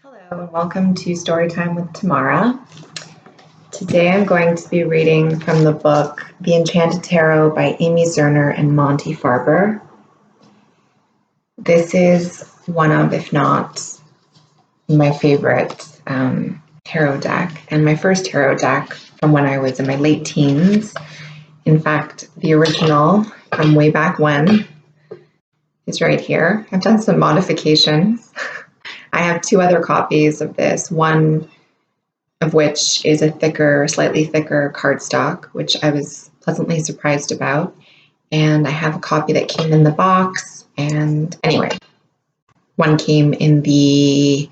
Hello and welcome to Storytime with Tamara. Today I'm going to be reading from the book The Enchanted Tarot by Amy Zerner and Monte Farber. This is one of, if not my favorite tarot deck, and my first tarot deck from when I was in my late teens. In fact, the original from way back when is right here. I've done some modifications. I have two other copies of this, one of which is a thicker, slightly thicker cardstock, which I was pleasantly surprised about. And I have a copy that came in the box. And anyway, one came in the,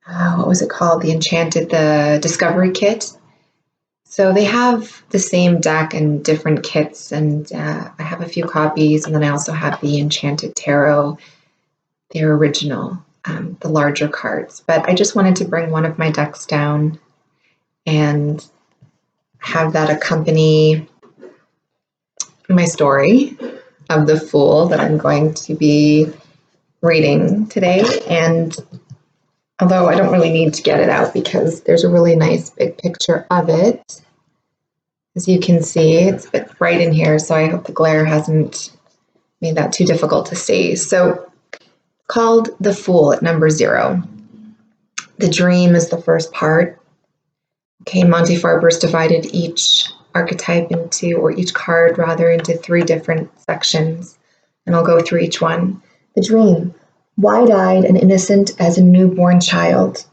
what was it called? The Discovery Kit. So they have the same deck and different kits. And I have a few copies. And then I also have the Enchanted Tarot, their original. The larger cards, but I just wanted to bring one of my decks down and have that accompany my story of the Fool that I'm going to be reading today. And although I don't really need to get it out because there's a really nice big picture of it, as you can see, it's a bit bright in here, so I hope the glare hasn't made that too difficult to see. So called The Fool at number 0. The dream is the first part. Okay, Monte Farber's divided each archetype into, or each card rather, into 3 different sections, and I'll go through each one. The dream, wide-eyed and innocent as a newborn child.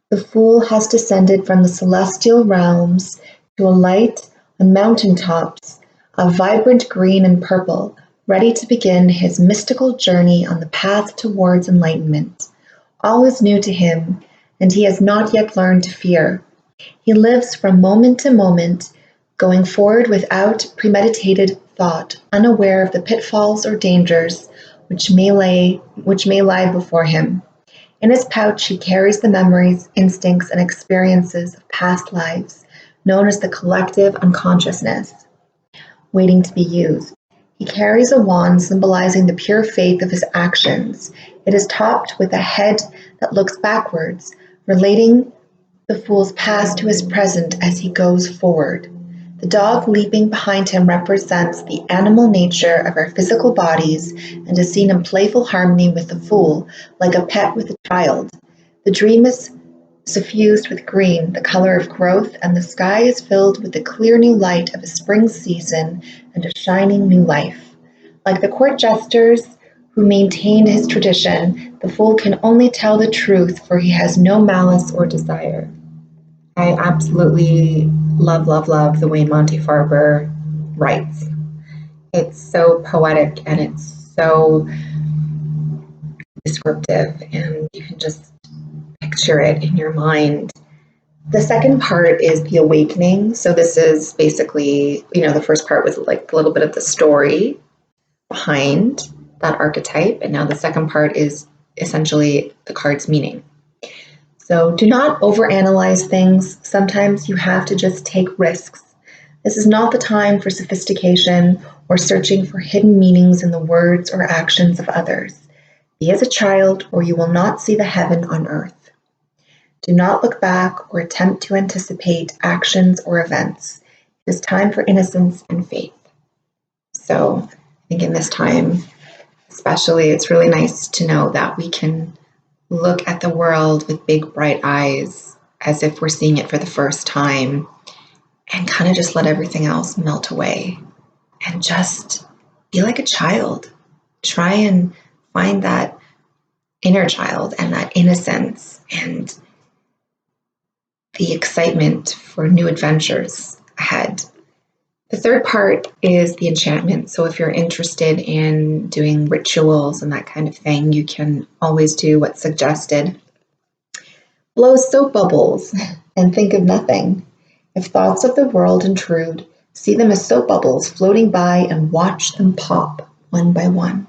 The Fool has descended from the celestial realms to a light on mountaintops of vibrant green and purple, ready to begin his mystical journey on the path towards enlightenment. All is new to him, and he has not yet learned to fear. He lives from moment to moment, going forward without premeditated thought, unaware of the pitfalls or dangers which may lie before him. In his pouch he carries the memories, instincts, and experiences of past lives, known as the collective unconsciousness, waiting to be used. He carries a wand symbolizing the pure faith of his actions. It is topped with a head that looks backwards, relating the Fool's past to his present as he goes forward. The dog leaping behind him represents the animal nature of our physical bodies and is seen in playful harmony with the Fool, like a pet with a child. The dream is suffused with green, the color of growth, and the sky is filled with the clear new light of a spring season and a shining new life. Like the court jesters who maintained his tradition, the Fool can only tell the truth, for he has no malice or desire. I absolutely love the way Monte Farber writes. It's so poetic and it's so descriptive, and you can just picture it in your mind. The second part is the awakening. So this is basically, the first part was like a little bit of the story behind that archetype, and now the second part is essentially the card's meaning. So do not overanalyze things. Sometimes you have to just take risks. This is not the time for sophistication or searching for hidden meanings in the words or actions of others. Be as a child, or you will not see the heaven on earth. Do not look back or attempt to anticipate actions or events. It is time for innocence and faith. So I think in this time, especially, it's really nice to know that we can look at the world with big, bright eyes, as if we're seeing it for the first time, and kind of just let everything else melt away and just be like a child. Try and find that inner child and that innocence and the excitement for new adventures ahead. The third part is the enchantment. So if you're interested in doing rituals and that kind of thing, you can always do what's suggested. Blow soap bubbles and think of nothing. If thoughts of the world intrude, see them as soap bubbles floating by and watch them pop one by one.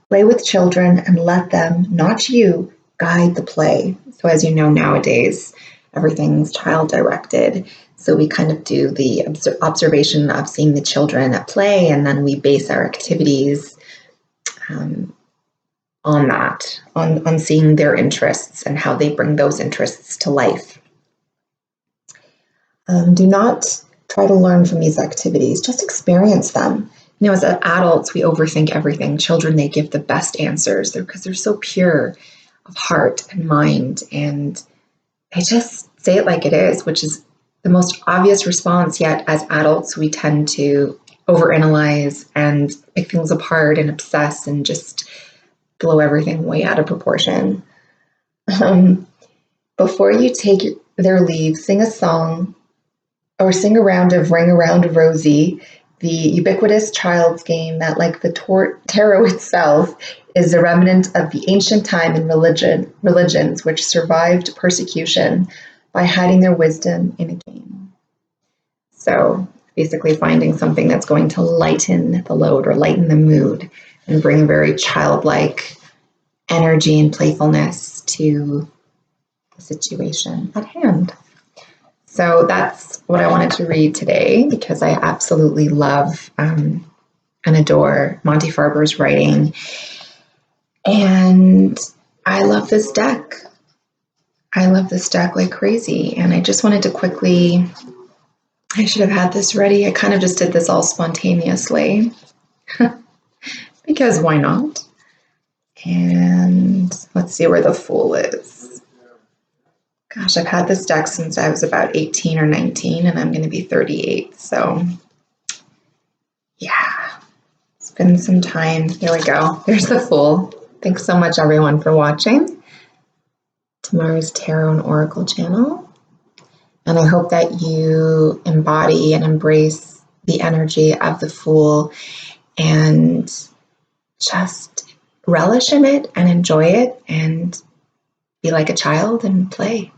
Play with children and let them, not you, guide the play. So as you know, nowadays, everything's child-directed. So we kind of do the observation of seeing the children at play, and then we base our activities on that, on seeing their interests and how they bring those interests to life. Do not try to learn from these activities, just experience them. As adults, we overthink everything. Children, they give the best answers because they're so pure of heart and mind, and they just say it like it is, which is the most obvious response. Yet as adults, we tend to overanalyze and pick things apart and obsess and just blow everything way out of proportion. Before you take their leave, sing a song or sing a round of Ring Around Rosie, the ubiquitous child's game that, like the tarot itself, is a remnant of the ancient time in religions which survived persecution by hiding their wisdom in a game. So basically finding something that's going to lighten the load or lighten the mood and bring a very childlike energy and playfulness to the situation at hand. So that's what I wanted to read today, because I absolutely love and adore Monte Farber's writing. And I love this deck. I love this deck like crazy. And I just wanted to quickly, I should have had this ready. I kind of just did this all spontaneously because why not? And let's see where the Fool is. Gosh, I've had this deck since I was about 18 or 19, and I'm going to be 38. So yeah, it's been some time. Here we go. There's the Fool. Thanks so much, everyone, for watching Tamara's Tarot and Oracle channel. And I hope that you embody and embrace the energy of the Fool and just relish in it and enjoy it and be like a child and play.